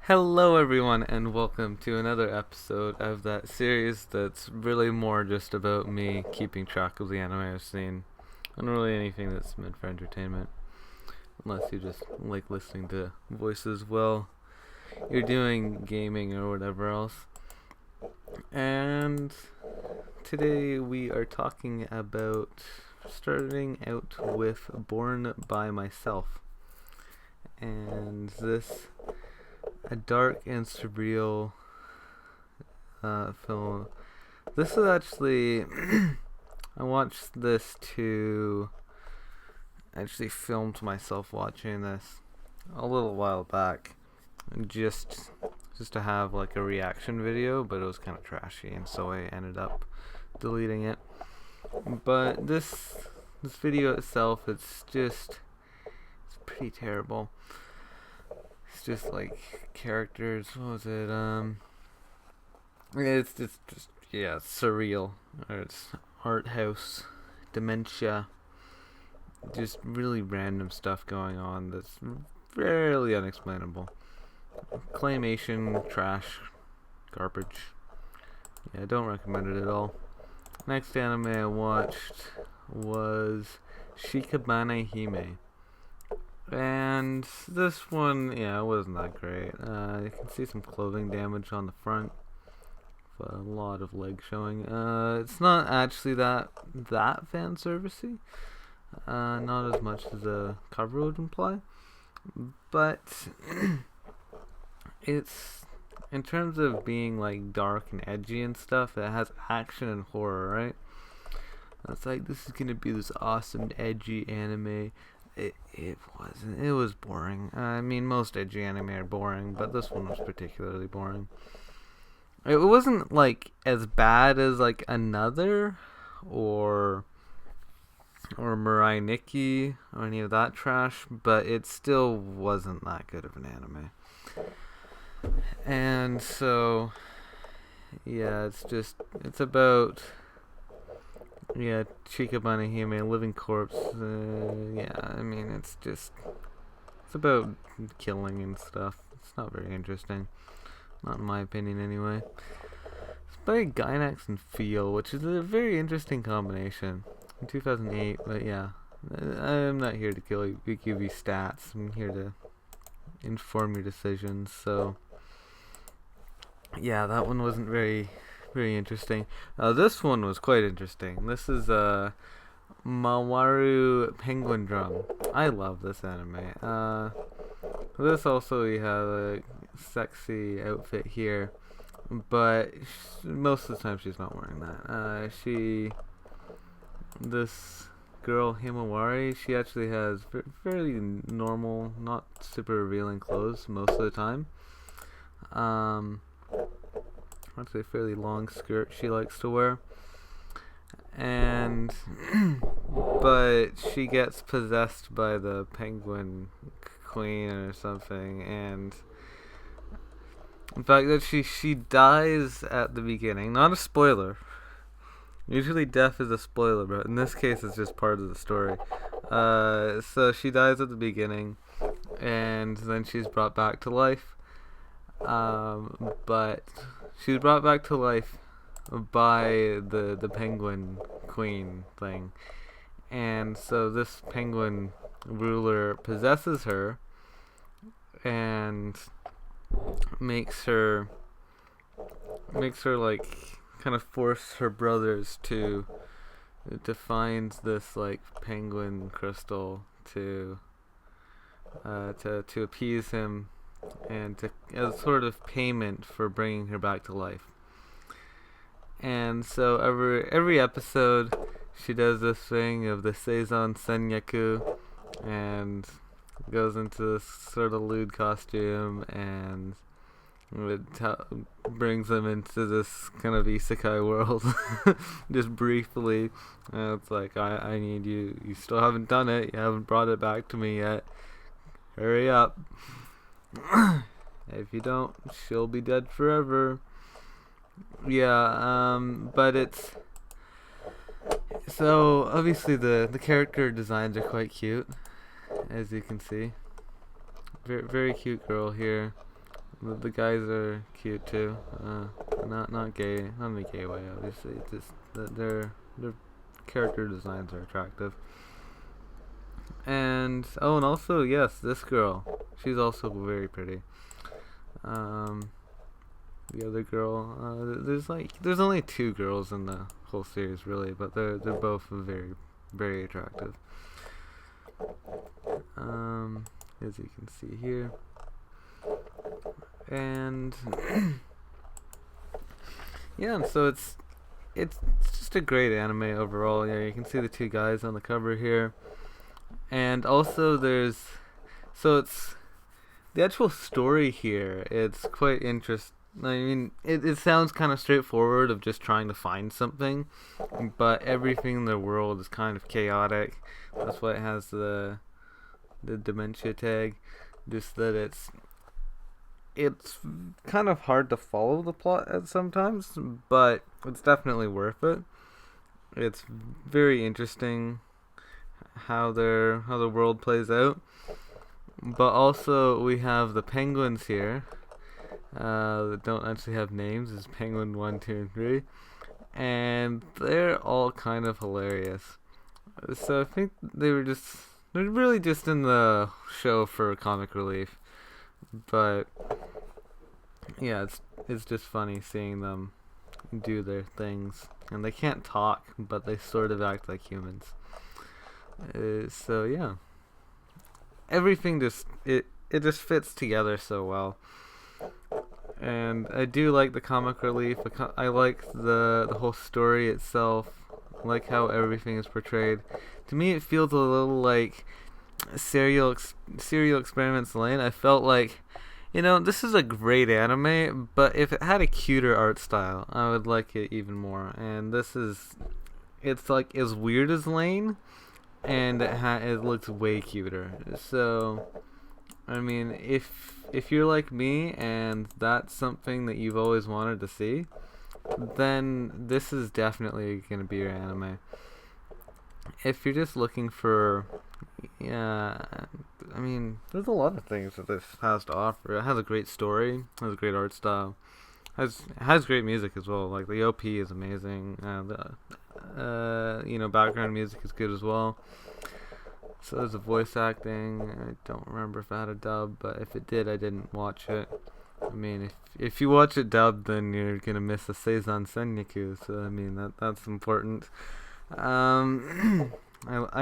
Hello, everyone, and welcome to another episode of that series that's really more just about me keeping track of the anime I've seen, and really anything that's meant for entertainment, unless you just like listening to voices while you're doing gaming or whatever else. And today we are talking about starting out with Born by Myself, and this a dark and surreal film. This is actually I watched this to actually filmed myself watching this a little while back, just to have like a reaction video, but it was kind of trashy, and so I ended up deleting it. But this video itself, it's pretty terrible. It's just like characters. What was it? It's just yeah, it's surreal. Or it's art house, dementia. Just really random stuff going on that's fairly unexplainable. Claymation, trash, garbage. Yeah, I don't recommend it at all. Next anime I watched was Shikabane Hime. And this one, yeah, it wasn't that great. You can see some clothing damage on the front. A lot of leg showing. It's not actually that fan servicey. Not as much as the cover would imply. But it's, in terms of being like dark and edgy and stuff, it has action and horror, right? It's like, this is gonna be this awesome edgy anime. It wasn't. It was boring. I mean, most edgy anime are boring, but this one was particularly boring. It wasn't like as bad as like Another or Mirai Nikki or any of that trash, but it still wasn't that good of an anime. And so, yeah, it's about, yeah, Chikabane Hime, living corpse. Yeah, I mean, it's about killing and stuff. It's not very interesting. Not in my opinion, anyway. It's by Gainax and Feel, which is a very interesting combination. In 2008, but yeah. I'm not here to kill you, give you stats. I'm here to inform your decisions, so yeah, that one wasn't very interesting. This one was quite interesting. This is Mawaru Penguindrum. I love this anime. This also, we have a sexy outfit here, but most of the time she's not wearing that. This girl Himawari, she actually has fairly normal, not super revealing clothes most of the time. Actually a fairly long skirt she likes to wear. And but she gets possessed by the penguin queen or something, and in fact that she dies at the beginning. Not a spoiler. Usually death is a spoiler, but in this case it's just part of the story. So she dies at the beginning, and then she's brought back to life. But she's brought back to life by the penguin queen thing, and so this penguin ruler possesses her and makes her like kind of force her brothers to find this like penguin crystal to appease him, and to, as sort of payment for bringing her back to life. And so every episode, she does this thing of the Seizon Senyaku, and goes into this sort of lewd costume, and it brings them into this kind of isekai world, just briefly. And it's like, I need you. You still haven't done it. You haven't brought it back to me yet. Hurry up. If you don't, she'll be dead forever. Yeah, but it's, so obviously the character designs are quite cute, as you can see. Very cute girl here. The guys are cute too. Not gay, not in a gay way, obviously. Just their character designs are attractive. And and also yes, this girl, she's also very pretty. Um, the other girl, there's only two girls in the whole series really, but they're both very attractive. As you can see here, and yeah, and so it's just a great anime overall. Yeah, you can see the two guys on the cover here, and also it's the actual story here. It's quite interesting. I mean, it sounds kind of straightforward of just trying to find something, but everything in the world is kind of chaotic. That's why it has the dementia tag. Just that it's kind of hard to follow the plot at sometimes, but it's definitely worth it. It's very interesting how the world plays out. But also we have the penguins here that don't actually have names. It's Penguin 1, 2, and 3, and they're all kind of hilarious. So I think they're really just in the show for comic relief. But yeah, it's just funny seeing them do their things, and they can't talk, but they sort of act like humans. So yeah, everything it just fits together so well. And I do like the comic relief. I like the whole story itself. I like how everything is portrayed. To me, it feels a little like Serial Experiments Lane. I felt like, this is a great anime, but if it had a cuter art style, I would like it even more. And it's like as weird as Lane, and it looks way cuter. So, I mean, if you're like me and that's something that you've always wanted to see, then this is definitely gonna be your anime. If you're just looking for, yeah, I mean, there's a lot of things that this has to offer. It has a great story, has a great art style, has great music as well. Like the OP is amazing. Background music is good as well. So there's the voice acting. I don't remember if it had a dub, but if it did, I didn't watch it. I mean, if you watch it dubbed, then you're gonna miss a Seizan Senyaku. So I mean that's important. I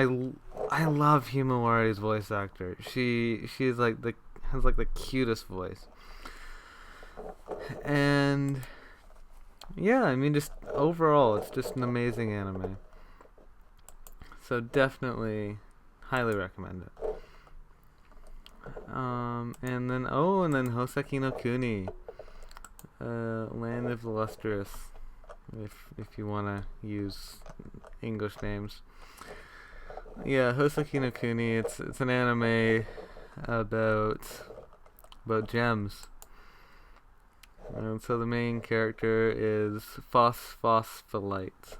love Himawari's voice actor. She's like has like the cutest voice. And yeah, I mean, just overall, it's just an amazing anime. So definitely, highly recommend it. And then Houseki no Kuni, Land of the Lustrous, if you wanna use English names. Yeah, Houseki no Kuni. It's an anime about gems. And so the main character is Phospholite,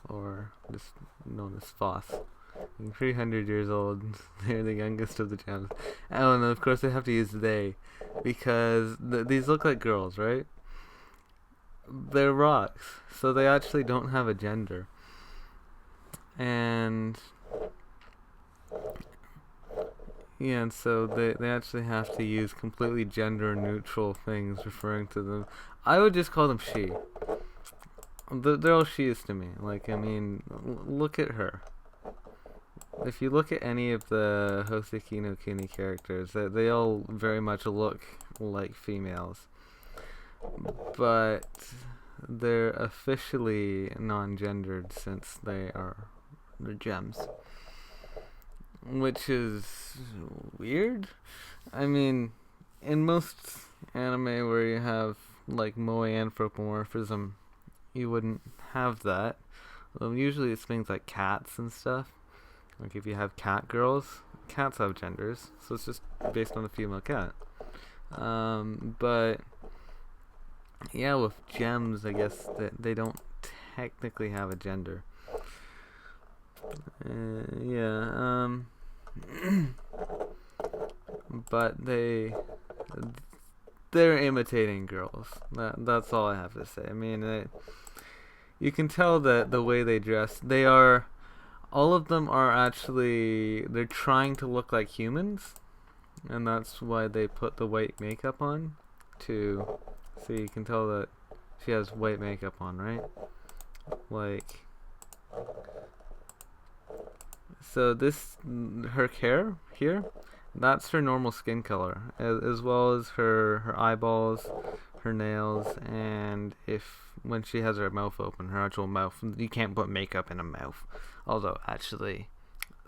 or just known as Phos. 300 years old. They're the youngest of the gems. Oh, and of course they have to use they, because these look like girls, right? They're rocks, so they actually don't have a gender. And yeah, and so they actually have to use completely gender neutral things referring to them. I would just call them she. They're all she's to me. Like, I mean, look at her. If you look at any of the Houseki no Kuni characters, they all very much look like females. But they're officially non-gendered since they're gems. Which is weird. I mean, in most anime where you have like moe anthropomorphism, you wouldn't have that. Usually it's things like cats and stuff. Like if you have cat girls, cats have genders, so it's just based on a female cat. But yeah, with gems, I guess that they don't technically have a gender. But they're imitating girls. That's all I have to say. I mean, you can tell that the way they dress, all of them are actually, they're trying to look like humans, and that's why they put the white makeup on, so you can tell that she has white makeup on, right? Like, so her hair here, that's her normal skin color, as well as her eyeballs, her nails, and when she has her mouth open, her actual mouth. You can't put makeup in a mouth. Although, actually,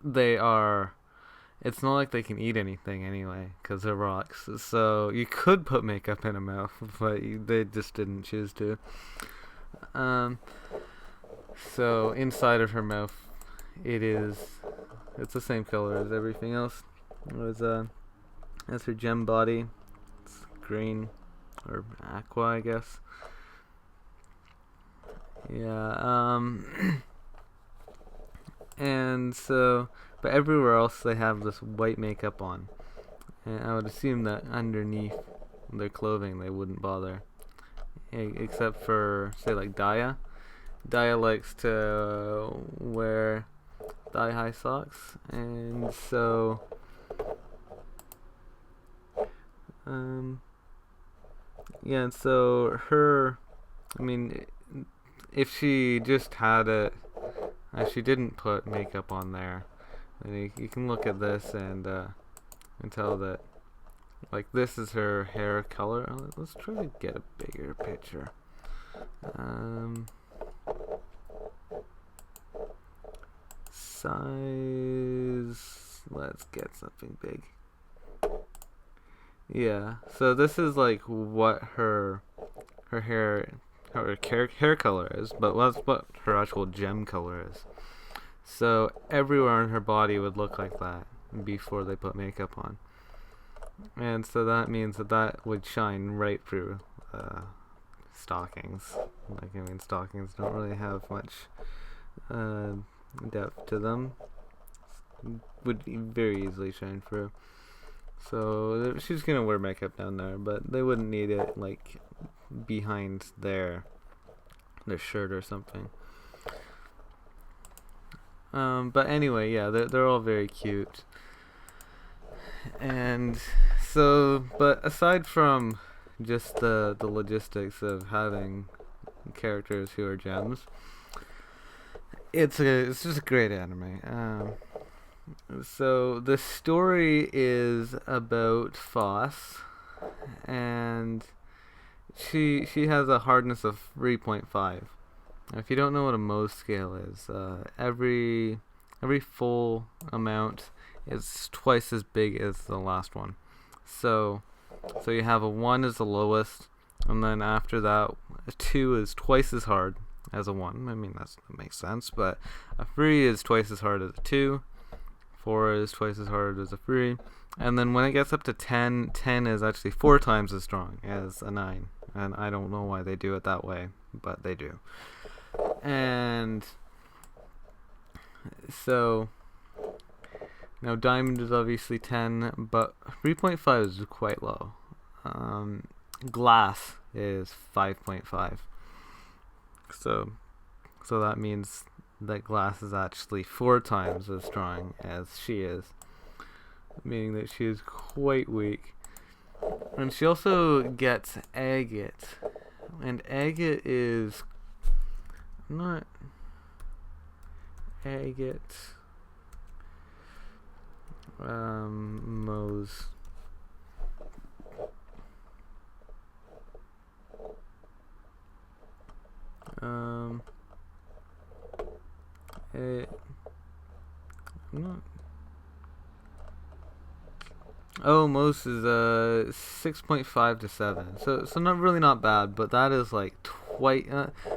it's not like they can eat anything anyway, because they're rocks. So you could put makeup in a mouth, but they just didn't choose to. So inside of her mouth, it's the same color as everything else. That's her gem body. It's green, or aqua, I guess. Yeah, and so, but everywhere else they have this white makeup on. And I would assume that underneath their clothing they wouldn't bother. Except for, say, like Daya. Daya likes to wear thigh-high socks, and so yeah, and so I mean, if she just had it, if she didn't put makeup on there, then you can look at this and tell that, like, this is her hair color. Let's try to get a bigger picture. Size. Let's get something big. Yeah. So this is like what her hair color is, but that's what her actual gem color is. So everywhere on her body would look like that before they put makeup on, and so that means that would shine right through stockings. Like, I mean, stockings don't really have much depth to them. Would very easily shine through. So she's gonna wear makeup down there, but they wouldn't need it like behind their shirt or something. But anyway, yeah, they're all very cute. And so, but aside from just the logistics of having characters who are gems, it's just a great anime. So the story is about Foss, and she has a hardness of 3.5. If you don't know what a Mohs scale is, every full amount is twice as big as the last one. So you have a 1 is the lowest, and then after that, a 2 is twice as hard as a 1. I mean, that makes sense, but a 3 is twice as hard as a 2. 4 is twice as hard as a 3. And then when it gets up to 10, 10 is actually 4 times as strong as a 9. And I don't know why they do it that way, but they do. And so now Diamond is obviously 10, but 3.5 is quite low. Glass is 5.5. So that means that Glass is actually 4 times as strong as she is, meaning that she is quite weak. And she also gets agate, and agate is not agate. Mohs. Not. Oh, Mohs is 6.5 to 7. So not really not bad, but that is like twice.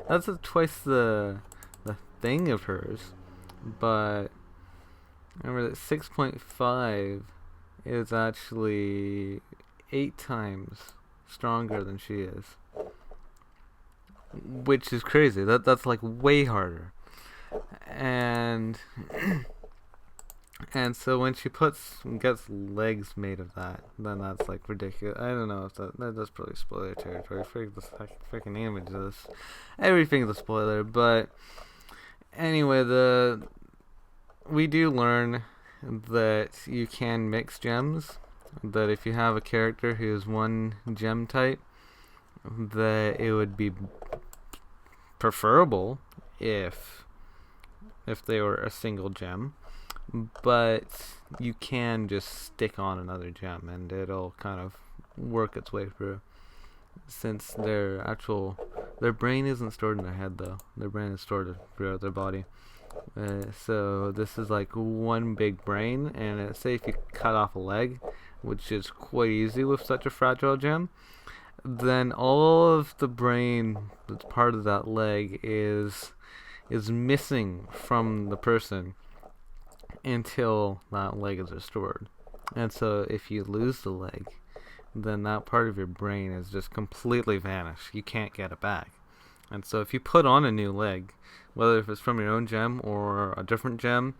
That's twice the thing of hers. But remember that 6.5 is actually 8 times stronger than she is, which is crazy. That's like way harder. And And so when she gets legs made of that, then that's like ridiculous. I don't know if that's probably spoiler territory. Freaking image of this. Everything's a spoiler, but anyway, we do learn that you can mix gems. That if you have a character who is one gem type, that it would be preferable if they were a single gem, but you can just stick on another gem and it'll kind of work its way through. Since their brain isn't stored in their head though, their brain is stored throughout their body. So this is like one big brain, and say if you cut off a leg, which is quite easy with such a fragile gem, then all of the brain that's part of that leg is missing from the person until that leg is restored. And so if you lose the leg, then that part of your brain is just completely vanished. You can't get it back. And so if you put on a new leg, whether if it's from your own gem or a different gem,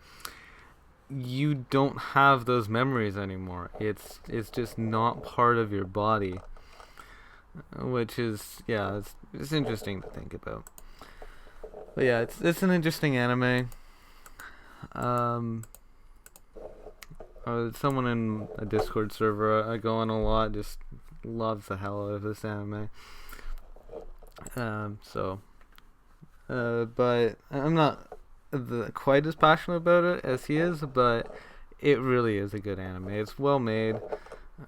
you don't have those memories anymore. It's just not part of your body, which is it's interesting to think about. But yeah, it's an interesting anime. Someone in a Discord server I go on a lot just loves the hell out of this anime. But I'm not quite as passionate about it as he is, but it really is a good anime. It's well made.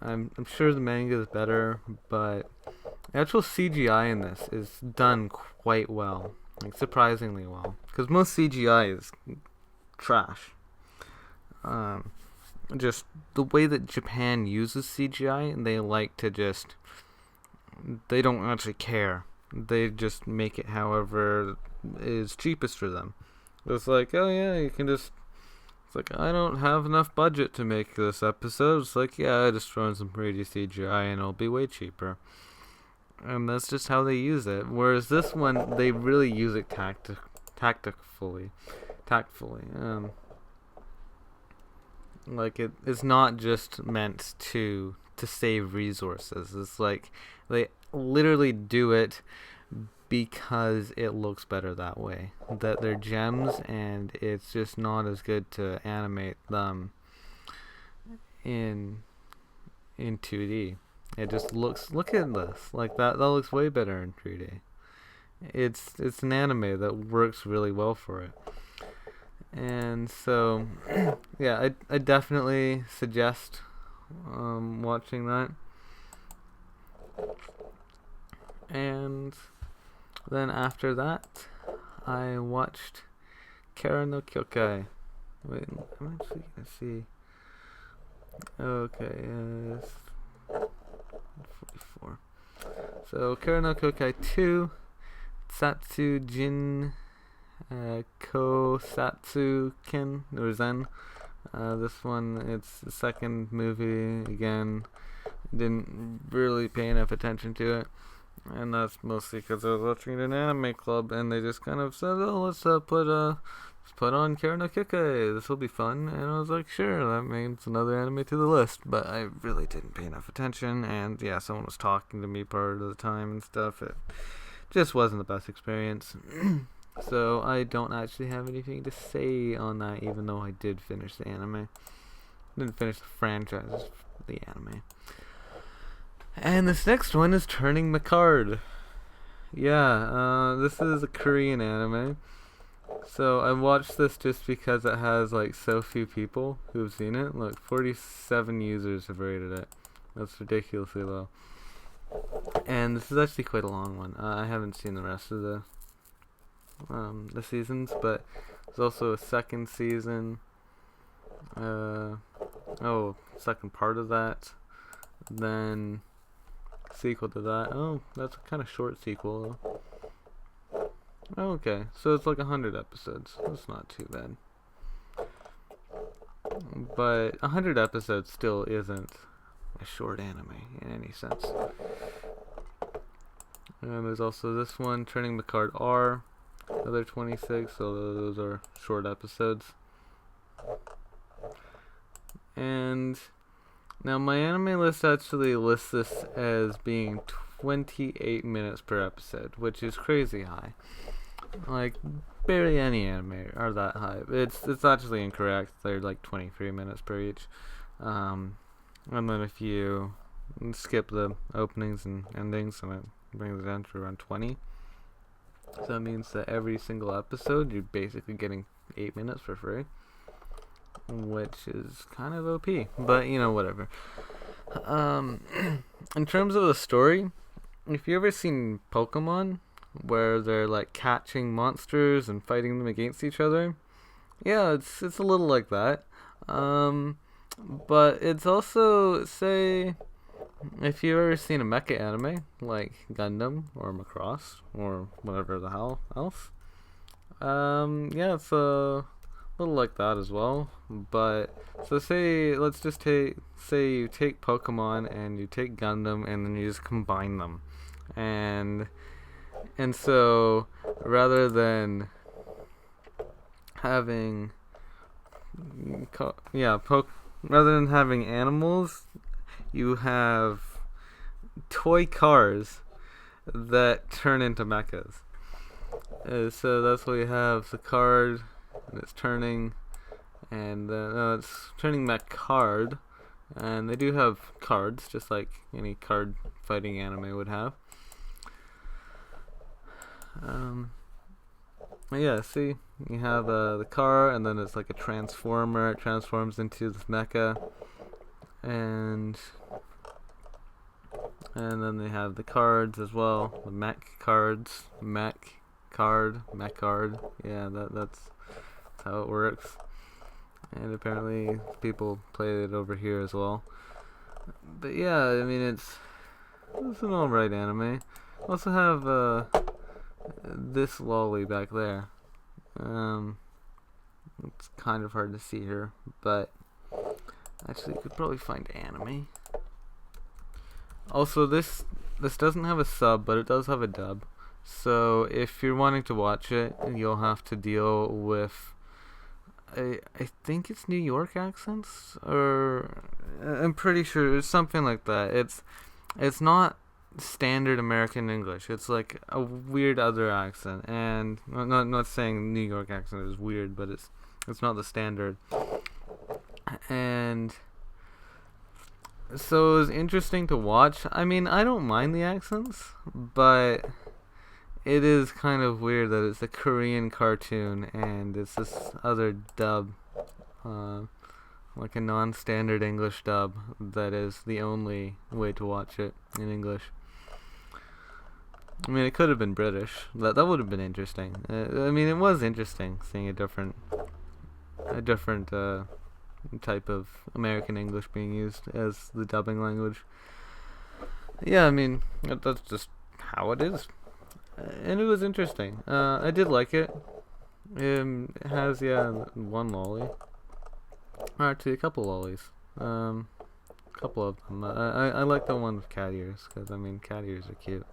I'm sure the manga is better, but the actual CGI in this is done quite well, like surprisingly well, because most CGI is trash. Just the way that Japan uses CGI, they don't actually care. They just make it however is cheapest for them. It's like, oh yeah, you can just. It's like, I don't have enough budget to make this episode. It's like, yeah, I just throw in some pretty CGI and it'll be way cheaper. And that's just how they use it. Whereas this one, they really use it tactfully. Like it's not just meant to save resources. It's like they literally do it because it looks better that way. That they're gems, and it's just not as good to animate them in 2D. It just looks. Look at this. Like that looks way better in 3D. It's an anime that works really well for it. And so, yeah, I definitely suggest watching that. And then after that, I watched Kara no Kyokai. Wait, I'm actually gonna see. Okay, 44. So Kara no Kyokai 2, Satsu Jin Kosatsu Ken or Zen. This one, it's the second movie. Again, didn't really pay enough attention to it, and that's mostly because I was watching it in an anime club, and they just kind of said, "Oh, let's put on Kara no Kyokai. This will be fun." And I was like, "Sure, that means another anime to the list." But I really didn't pay enough attention, and yeah, someone was talking to me part of the time and stuff. It just wasn't the best experience. So I don't actually have anything to say on that, even though I did finish the anime. Didn't finish the franchise, the anime. And this next one is Turning Mecard. Yeah, this is a Korean anime. So I watched this just because it has like so few people who've seen it. Like 47 users have rated it. That's ridiculously low. And this is actually quite a long one. I haven't seen the rest of the seasons, but there's also a second season. Second part of that. Then sequel to that. Oh, that's a kind of short sequel though. Oh, okay, so it's like 100 episodes. That's not too bad. But 100 episodes still isn't a short anime in any sense. And there's also this one, Turning Mecard R. Another 26, so those are short episodes. And now my anime list actually lists this as being 28 minutes per episode, which is crazy high. Like, barely any anime are that high. It's actually incorrect. They're like 23 minutes per each. And then if you skip the openings and endings, and it brings it down to around 20. So that means that every single episode, you're basically getting 8 minutes for free, which is kind of OP. But, whatever. In terms of the story, if you ever seen Pokemon, where they're like catching monsters and fighting them against each other, yeah, it's a little like that. But it's also, say, if you've ever seen a mecha anime like Gundam or Macross or whatever the hell else, yeah, it's a little like that as well. But so let's just say you take Pokemon and you take Gundam and then you just combine them, and so rather than having rather than having animals, you have toy cars that turn into mechas. So that's what we have, the card, and it's turning, and it's turning Mecard, and they do have cards, just like any card fighting anime would have. Yeah, see, you have the car, and then it's like a transformer. It transforms into this mecha, and then they have the cards as well, the mech cards, Mecard. Yeah, that's how it works. And apparently people play it over here as well. But yeah, I mean it's an alright anime. Also have this lolly back there. It's kind of hard to see here, but actually you could probably find anime. Also, this doesn't have a sub, but it does have a dub. So if you're wanting to watch it, you'll have to deal with I think it's New York accents, or I'm pretty sure it's something like that. It's not standard American English. It's like a weird other accent, and I'm not saying New York accent is weird, but it's not the standard. And so it was interesting to watch. I mean, I don't mind the accents, but it is kind of weird that it's a Korean cartoon and it's this other dub, like a non-standard English dub that is the only way to watch it in English. I mean, it could have been British. That would have been interesting. I mean, it was interesting seeing a different type of American English being used as the dubbing language. Yeah, I mean, that's just how it is. And it was interesting. I did like it. It has, one lolly. Or actually, a couple lollies. Couple of them. I like the one with cat ears, because, I mean, cat ears are cute.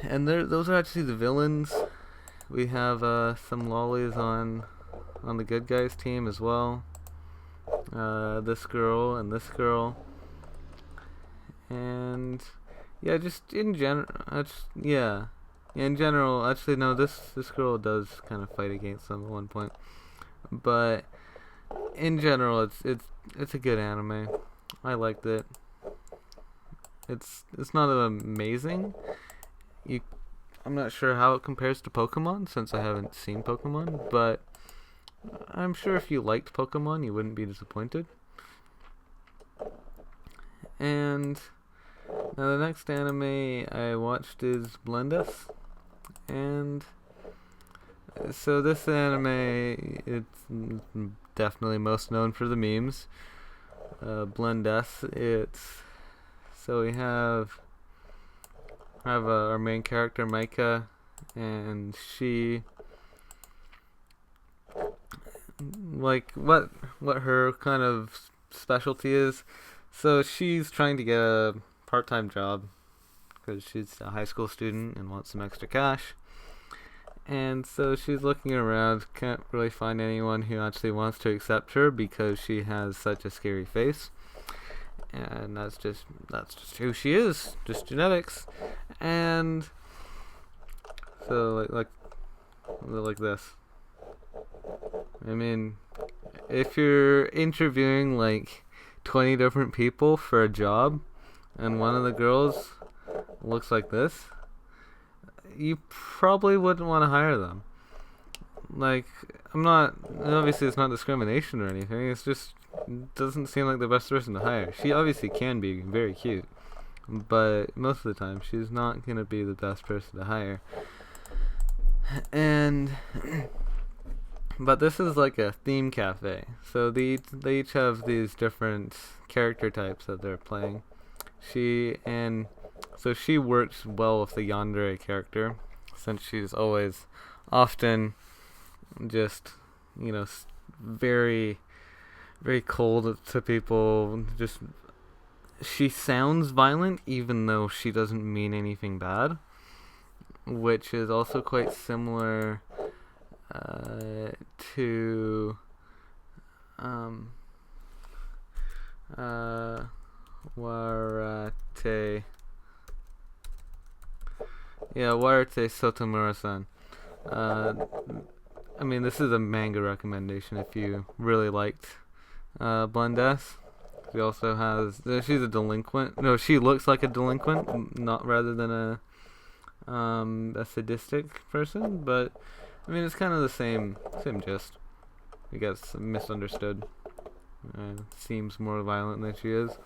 And those are actually the villains. We have some lollies on the good guys team as well. This girl and this girl. And yeah, just in general, in general, actually no, this girl does kind of fight against them at one point, but in general, it's a good anime. I liked it. It's not amazing. I'm not sure how it compares to Pokemon, since I haven't seen Pokemon, but I'm sure if you liked Pokemon, you wouldn't be disappointed. And now the next anime I watched is Blendeth, and so this anime, it's definitely most known for the memes. Blendeth, so we have our main character Micah, and she, like, what her kind of specialty is. So she's trying to get a part-time job because she's a high school student and wants some extra cash. And so she's looking around, can't really find anyone who actually wants to accept her because she has such a scary face. And that's just who she is, just genetics. And so like this. I mean, if you're interviewing like 20 different people for a job and one of the girls looks like this, you probably wouldn't want to hire them. Like, obviously it's not discrimination or anything, it's just doesn't seem like the best person to hire. She obviously can be very cute, but most of the time she's not going to be the best person to hire. And but this is like a theme cafe, so they each have these different character types that they're playing. So she works well with the yandere character, since she's always often just, very, very cold to people. Just, she sounds violent even though she doesn't mean anything bad, which is also quite similar to Warate. Yeah, Warate Sotomura-san. I mean, this is a manga recommendation if you really liked Blondes. She also has... she's a delinquent. No, she looks like a delinquent, not rather than a sadistic person. But, I mean, it's kind of the same gist. I guess misunderstood. Seems more violent than she is.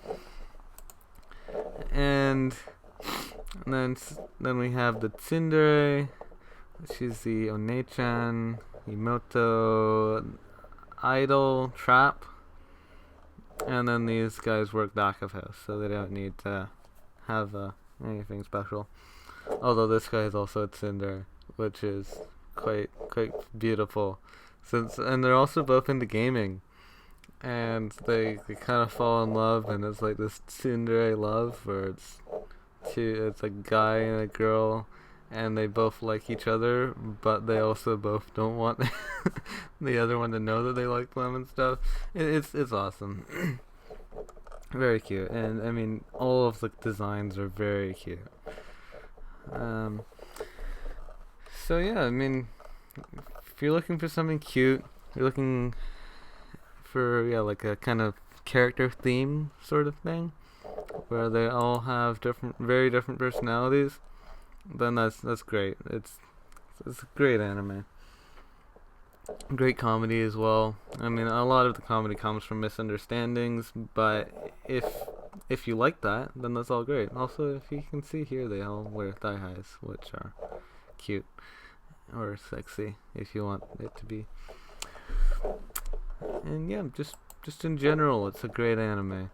And then we have the tsundere. She's the Onechan, Imoto, idol, trap. And then these guys work back of house, so they don't need to have anything special. Although this guy is also a tsundere, which is quite beautiful. And they're also both into gaming. And they kind of fall in love, and it's like this tsundere love where it's a guy and a girl, and they both like each other, but they also both don't want the other one to know that they like them and stuff. It's awesome. Very cute, and I mean all of the designs are very cute. So yeah, I mean, if you're looking for something cute, you're looking for like a kind of character theme sort of thing, where they all have very different personalities, then that's great. It's a great anime. Great comedy as well. I mean, a lot of the comedy comes from misunderstandings, but if you like that, then that's all great. Also, if you can see here, they all wear thigh highs, which are cute or sexy if you want it to be. And yeah, just in general, it's a great anime.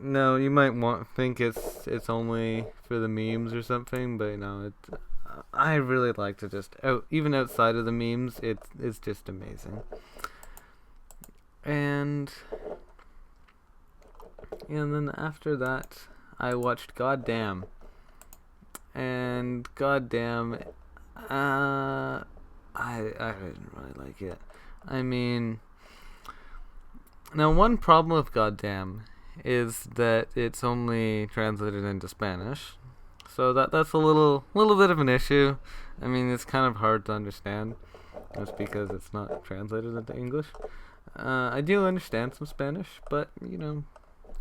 No, you might think it's only for the memes or something, but no, I really like to even outside of the memes, it's just amazing. And then after that, I watched Goddamn. And Goddamn, I didn't really like it. I mean, now one problem with Goddamn is that it's only translated into Spanish, so that's a little bit of an issue. I mean, it's kind of hard to understand just because it's not translated into English. I do understand some Spanish, but I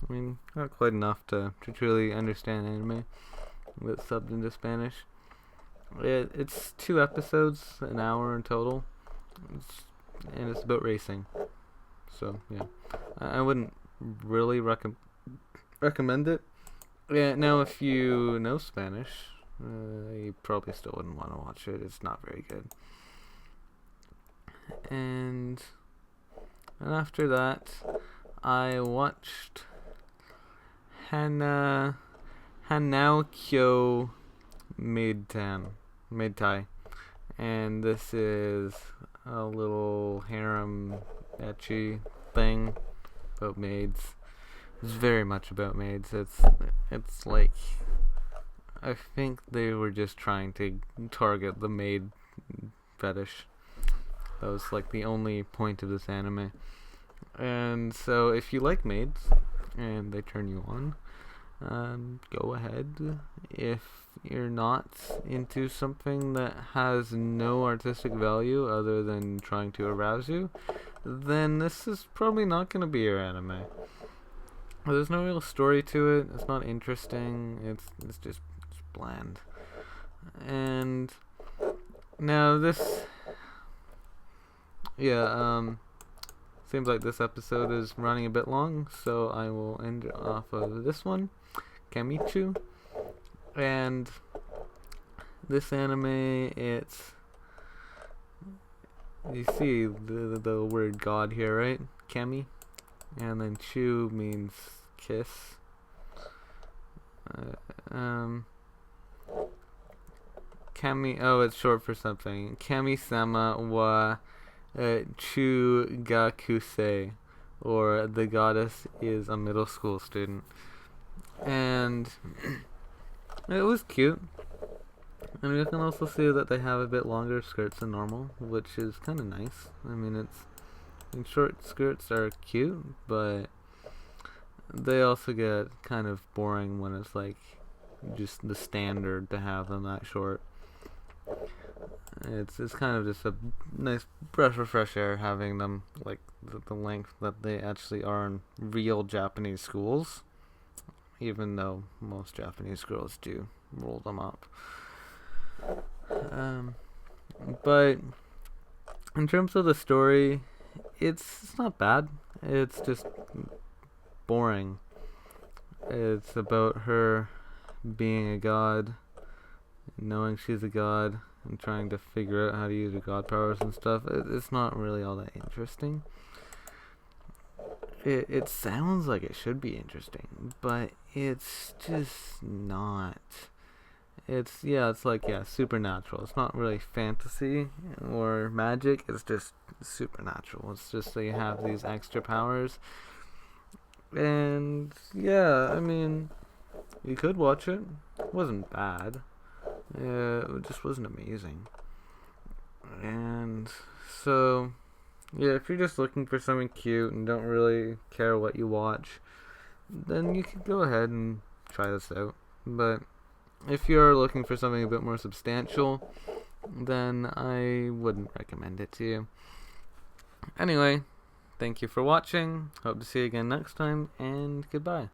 mean, not quite enough to truly understand anime with subbed into Spanish. It's 2 episodes, an hour in total, and it's about racing. So yeah, I wouldn't really recommend it. Yeah, now if you know Spanish, you probably still wouldn't want to watch it. It's not very good. And after that, I watched Hanaukyo Maidtai, and this is a little harem ecchi thing about maids. It's very much about maids. It's like I think they were just trying to target the maid fetish. That was like the only point of this anime. And so if you like maids and they turn you on, go ahead. If you're not into something that has no artistic value other than trying to arouse you, then this is probably not going to be your anime. There's no real story to it. It's not interesting. It's just bland. And now this, seems like this episode is running a bit long, so I will end off of this one, Kamichu. And this anime, it's, you see the word God here, right? Kami, and then Chu means kiss. Kami, oh, it's short for something. Kami-sama wa Chugakusei, or the goddess is a middle school student. And it was cute. And you can also see that they have a bit longer skirts than normal, which is kind of nice. I mean, short skirts are cute, but they also get kind of boring when it's like just the standard to have them that short. It's kind of just a nice breath of fresh air having them like the length that they actually are in real Japanese schools, even though most Japanese girls do roll them up. But in terms of the story, it's not bad. It's just boring. It's about her being a god, knowing she's a god, and trying to figure out how to use her god powers and stuff. It's not really all that interesting. It sounds like it should be interesting, but it's just not. It's like supernatural. It's not really fantasy or magic. It's just supernatural. It's just they have these extra powers. And I mean, you could watch it. It wasn't bad. It just wasn't amazing. And so, if you're just looking for something cute and don't really care what you watch, then you could go ahead and try this out. But if you're looking for something a bit more substantial, then I wouldn't recommend it to you. Anyway, thank you for watching. Hope to see you again next time, and goodbye.